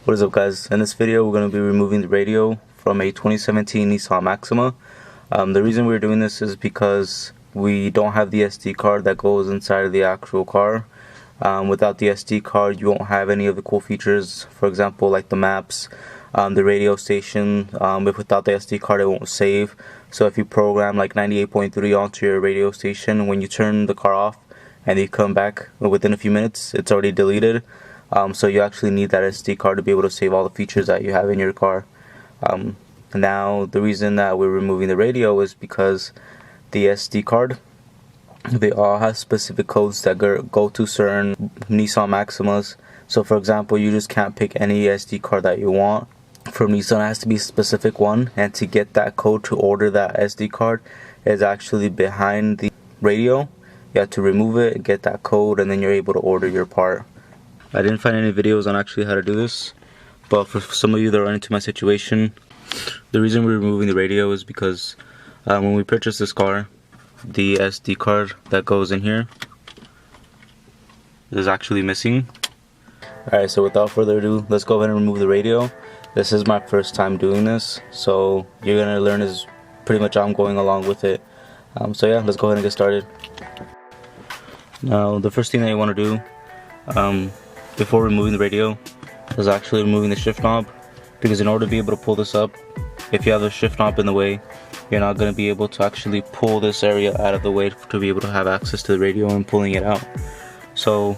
What is up, guys? In this video we're going to be removing the radio from a 2017 Nissan Maxima. The reason we're doing this is because we don't have the SD card that goes inside of the actual car. Without the SD card you won't have any of the cool features, for example like the maps, the radio station. If without the SD card it won't save. So if you program like 98.3 onto your radio station, when you turn the car off and you come back within a few minutes, it's already deleted. So you actually need that SD card to be able to save all the features that you have in your car. Now the reason that we're removing the radio is because the SD card, they all have specific codes that go to certain Nissan Maximas. So for example, you just can't pick any SD card that you want. From Nissan, it has to be a specific one, and to get that code to order that SD card is actually behind the radio. You have to remove it, get that code, and then you're able to order your part. I didn't find any videos on actually how to do this, but for some of you that run into my situation, the reason we're removing the radio is because when we purchased this car, the SD card that goes in here is actually missing. Alright, so without further ado, let's go ahead and remove the radio. This is my first time doing this, so you're gonna learn as pretty much I'm going along with it. So yeah, let's go ahead and get started. Now the first thing that you want to do before removing the radio is actually removing the shift knob, because in order to be able to pull this up, if you have the shift knob in the way, you're not going to be able to actually pull this area out of the way to be able to have access to the radio and pulling it out. So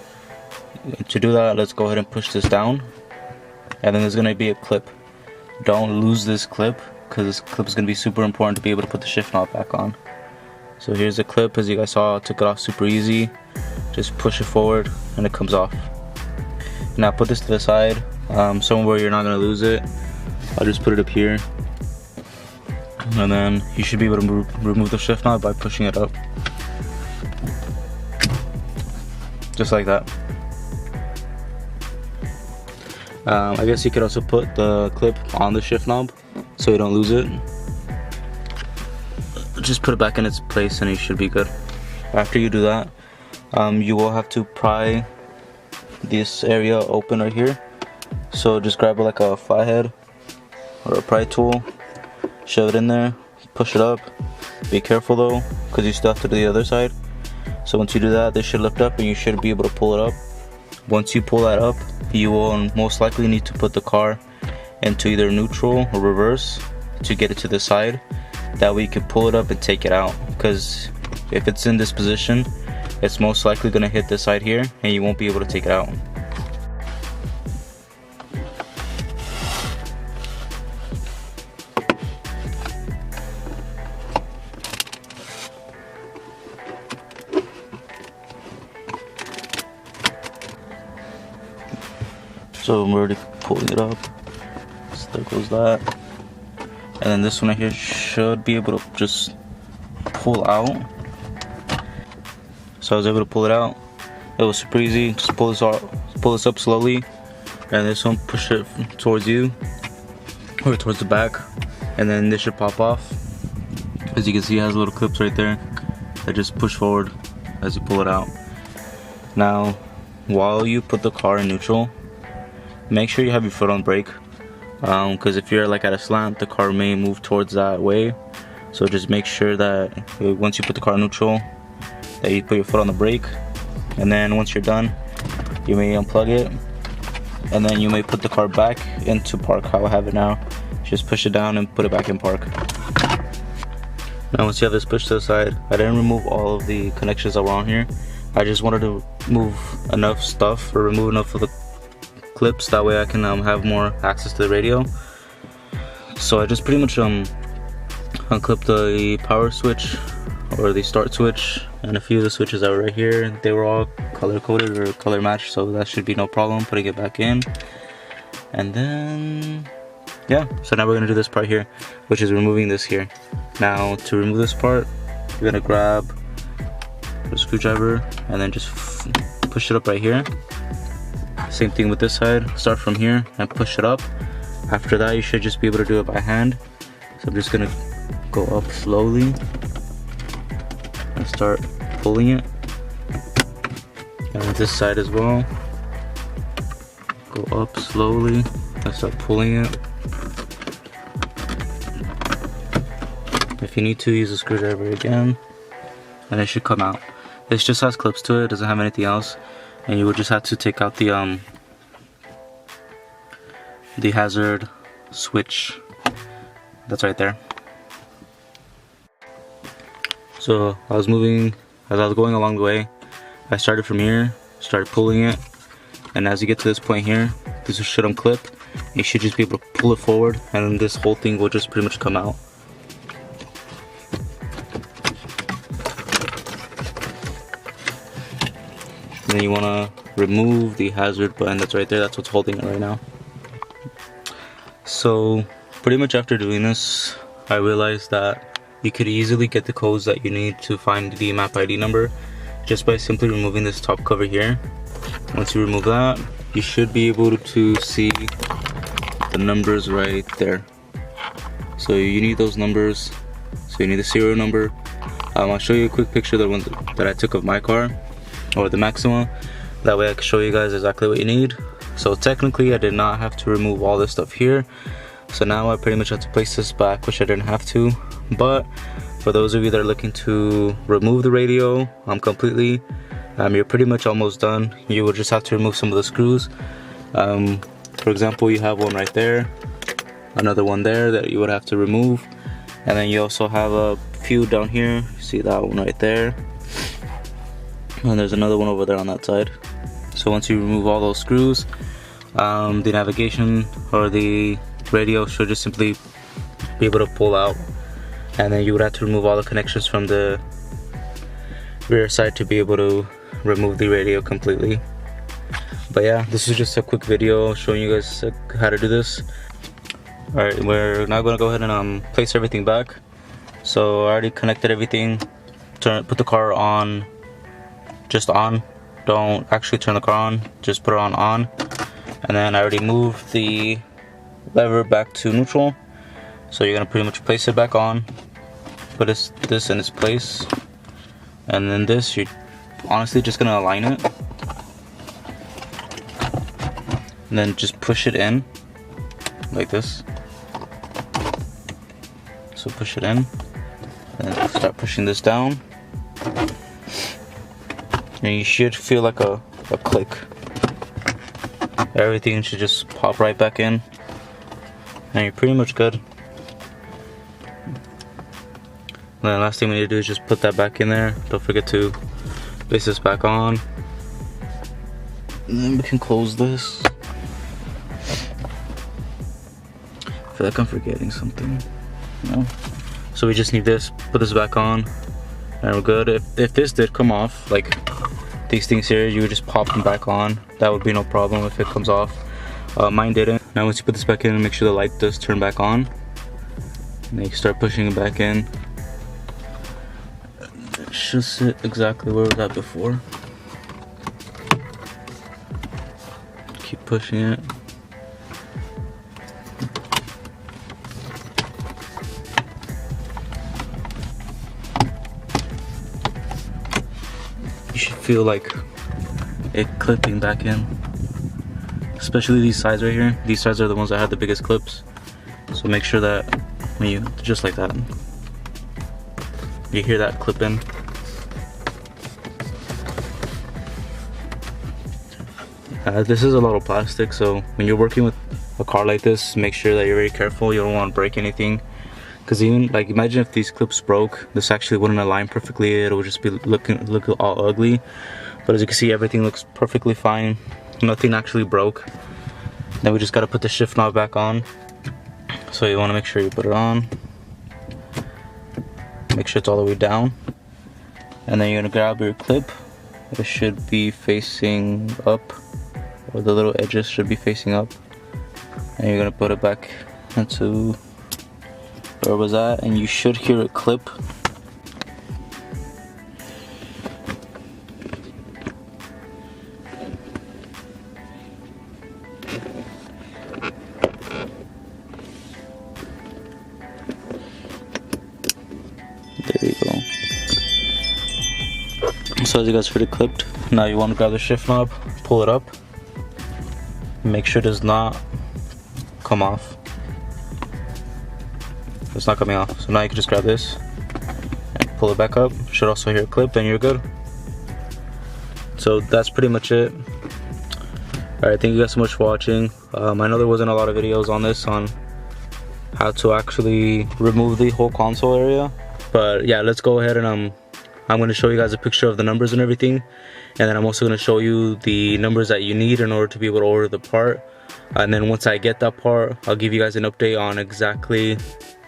to do that, let's go ahead and push this down, and then there's going to be a clip. Don't lose this clip, because this clip is going to be super important to be able to put the shift knob back on. So here's the clip. As you guys saw, I took it off super easy. Just push it forward and it comes off. Now put this to the side, somewhere you're not going to lose it. I'll just put it up here, and then you should be able to remove the shift knob by pushing it up, just like that. I guess you could also put the clip on the shift knob so you don't lose it. Just put it back in its place and you should be good. After you do that, you will have to pry this area open right here. So just grab like a flathead or a pry tool, shove it in there, push it up. Be careful though, because you still have to do the other side. So once you do that, this should lift up and you should be able to pull it up. Once you pull that up, you will most likely need to put the car into either neutral or reverse to get it to the side. That way you can pull it up and take it out, because if it's in this position, it's most likely going to hit this side here and you won't be able to take it out. So I'm already pulling it up. So there goes that. And then this one right here should be able to just pull out. So I was able to pull it out. It was super easy. Just pull this up slowly, and this one push it towards you or towards the back, and then this should pop off. As you can see, it has little clips right there that just push forward as you pull it out. Now, while you put the car in neutral, make sure you have your foot on brake, because if you're like at a slant, the car may move towards that way. So just make sure that once you put the car in neutral, that you put your foot on the brake, and then once you're done, you may unplug it, and then you may put the car back into park how I have it now. Just push it down and put it back in park. Now once you have this pushed to the side, I didn't remove all of the connections that were on here. I just wanted to move enough stuff, or remove enough of the clips, that way I can have more access to the radio. So I just pretty much unclipped the power switch or the start switch, and a few of the switches that were right here. They were all color coded or color matched, so that should be no problem putting it back in. And then yeah, so now we're gonna do this part here, which is removing this here. Now to remove this part, you're gonna grab a screwdriver and then just push it up right here. Same thing with this side, start from here and push it up. After that, you should just be able to do it by hand. So I'm just gonna go up slowly and start pulling it. And with this side as well. go up slowly and start pulling it. If you need to, use a screwdriver again, and it should come out. This just has clips to it, doesn't have anything else, and you would just have to take out the hazard switch that's right there. So as I was going along the way, I started from here, started pulling it, and as you get to this point here, this should unclip. You should just be able to pull it forward, and then this whole thing will just pretty much come out. And then you want to remove the hazard button that's right there. That's what's holding it right now. So pretty much after doing this, I realized that you could easily get the codes that you need to find the map ID number just by simply removing this top cover here. Once you remove that, you should be able to see the numbers right there. So you need those numbers. So you need the serial number. I'll show you a quick picture of the ones that I took of my car, or the Maxima. That way I can show you guys exactly what you need. So technically I did not have to remove all this stuff here. So now I pretty much have to place this back, which I didn't have to. But for those of you that are looking to remove the radio completely, you're pretty much almost done. You will just have to remove some of the screws. For example, you have one right there, another one there that you would have to remove, and then you also have a few down here. See that one right there, and there's another one over there on that side. So once you remove all those screws, the navigation or the radio should just simply be able to pull out, and then you would have to remove all the connections from the rear side to be able to remove the radio completely. But yeah, this is just a quick video showing you guys how to do this. Alright, we're now going to go ahead and place everything back. So I already connected everything. Put the car on, just on. Don't actually turn the car on, just put it on. And then I already moved the lever back to neutral. So you're going to pretty much place it back on, put this in its place, and then this, you're honestly just going to align it, and then just push it in like this. So push it in, and start pushing this down, and you should feel like a click. Everything should just pop right back in, and you're pretty much good. And then the last thing we need to do is just put that back in there. Don't forget to place this back on, and then we can close this. I feel like I'm forgetting something. No. So we just need this, put this back on, and we're good. If this did come off, like these things here, you would just pop them back on. That would be no problem if it comes off. Mine didn't. Now once you put this back in, make sure the light does turn back on, and then you can start pushing it back in. It should sit exactly where it was at before. Keep pushing it. You should feel like it clipping back in. Especially these sides right here. These sides are the ones that have the biggest clips. So make sure that when you, just like that, you hear that clip in. This is a lot of plastic, so when you're working with a car like this, make sure that you're very careful. You don't want to break anything, because even like, imagine if these clips broke, this actually wouldn't align perfectly. It would just be look all ugly. But as you can see, everything looks perfectly fine. Nothing actually broke. Then we just got to put the shift knob back on. So you want to make sure you put it on. Make sure it's all the way down, and then you're gonna grab your clip. It should be facing up, or the little edges should be facing up, and you're gonna put it back into where it was at, and you should hear it clip. There you go. So as you guys heard it clipped, now you want to grab the shift knob, pull it up make sure it does not come off. It's not coming off. So now you can just grab this and pull it back up. Should also hear a clip and you're good. So that's pretty much it. Alright, thank you guys so much for watching. I know there wasn't a lot of videos on this, on how to actually remove the whole console area. But yeah, let's go ahead and I'm going to show you guys a picture of the numbers and everything. And then I'm also going to show you the numbers that you need in order to be able to order the part. And then once I get that part, I'll give you guys an update on exactly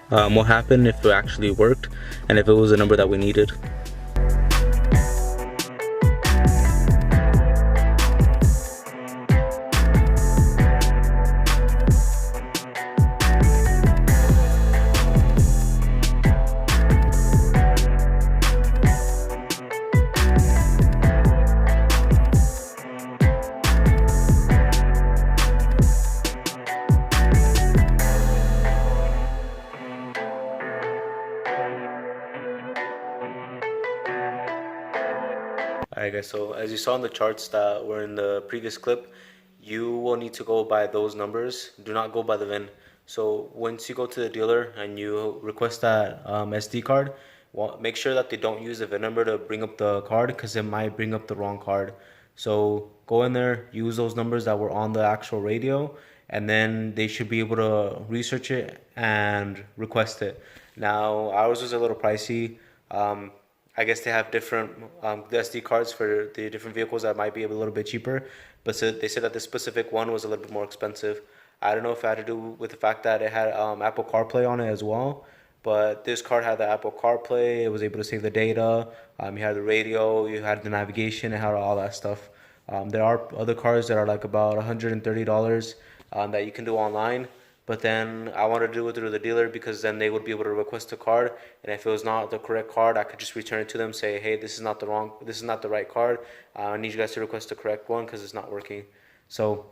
what happened, if it actually worked, and if it was the number that we needed. Alright guys, so as you saw in the charts that were in the previous clip, you will need to go by those numbers. Do not go by the VIN. So once you go to the dealer and you request that SD card, make sure that they don't use the VIN number to bring up the card, because it might bring up the wrong card. So go in there, use those numbers that were on the actual radio, and then they should be able to research it and request it. Now ours was a little pricey. I guess they have different SD cards for the different vehicles that might be a little bit cheaper, but so they said that this specific one was a little bit more expensive. I don't know if it had to do with the fact that it had Apple CarPlay on it as well, but this card had the Apple CarPlay. It was able to save the data. You had the radio, you had the navigation, it had all that stuff. There are other cars that are like about $130 that you can do online. But then I wanted to do it through the dealer, because then they would be able to request a card, and if it was not the correct card, I could just return it to them, say, hey, this is not the right card. I need you guys to request the correct one because it's not working. So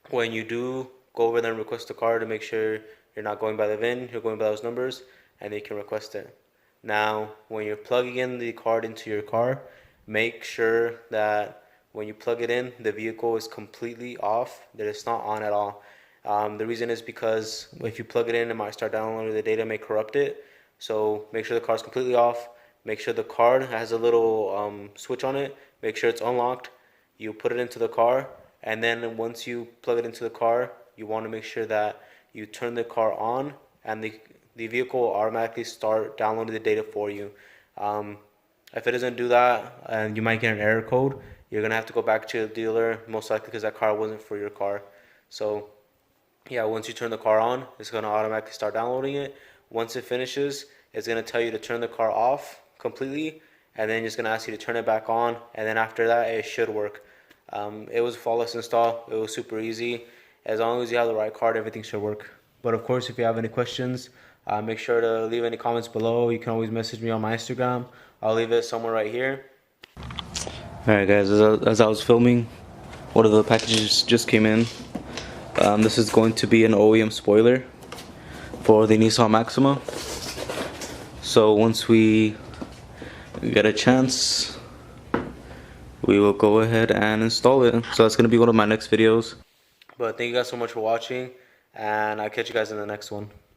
when you do go over there and request a card, to make sure you're not going by the VIN, you're going by those numbers, and they can request it. Now, when you're plugging in the card into your car, make sure that when you plug it in, the vehicle is completely off, that it's not on at all. The reason is because if you plug it in, it might start downloading the data, may corrupt it. So make sure the car is completely off. Make sure the card has a little switch on it. Make sure it's unlocked. You put it into the car, and then once you plug it into the car, you want to make sure that you turn the car on, and the vehicle will automatically start downloading the data for you. If it doesn't do that, and you might get an error code, you're going to have to go back to the dealer, most likely because that car wasn't for your car. So yeah, once you turn the car on, it's going to automatically start downloading it. Once it finishes, it's going to tell you to turn the car off completely, and then it's going to ask you to turn it back on, and then after that, it should work. It was a flawless install. It was super easy. As long as you have the right card, everything should work. But of course, if you have any questions, make sure to leave any comments below. You can always message me on my Instagram. I'll leave it somewhere right here. Alright guys, as I was filming, one of the packages just came in. This is going to be an OEM spoiler for the Nissan Maxima. So once we get a chance, we will go ahead and install it. So that's going to be one of my next videos. But thank you guys so much for watching, and I'll catch you guys in the next one.